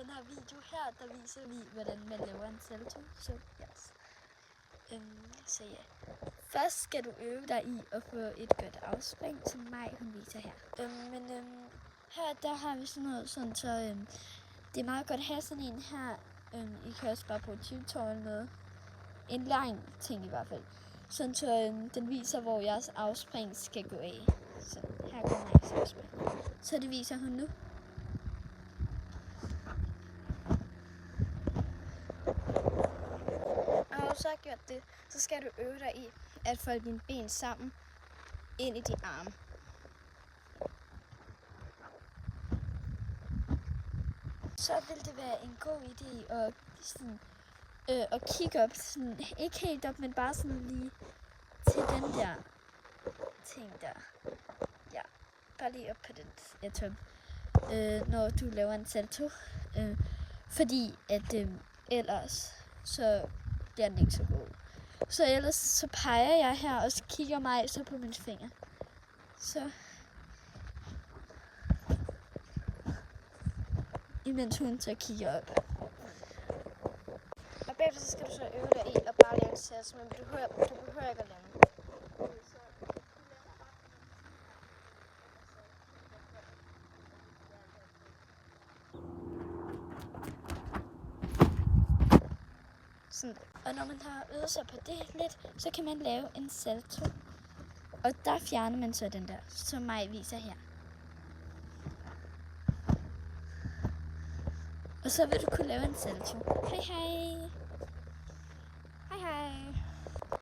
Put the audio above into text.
den her video her, der viser vi, hvordan man laver en salto. Så ja. Først skal du øve dig i at få et godt afspring, som mig hun viser her. Her der har vi sådan noget, så det er meget godt at have sådan en her. I kan også bare bruge tyvtår eller noget. En lang ting i hvert fald. Sådan så den viser, hvor jeres afspring skal gå af. Så her går Majs afspring. Så det viser hun nu. Og når du så har gjort det, så skal du øve dig i at folde dine ben sammen ind i de arme. Så vil det være en god idé at kigge op, sådan, ikke helt op, men bare sådan lige til den der ting der. Ja, bare lige op på den top, når du laver en salto. Fordi at ellers så bliver den ikke så god. Så ellers så peger jeg her, og så kigger mig så på mine fingre. Så imens hun så kigger op. Og bagefter så skal du så øve dig i at bare lave en salto, men du behøver ikke at lave den. Sådan. Og når man har øvet sig på det lidt, så kan man lave en salto. Og der fjerner man så den der, som mig viser her. Og så vil du kunne lave en salto. Hej hej! Hej hej!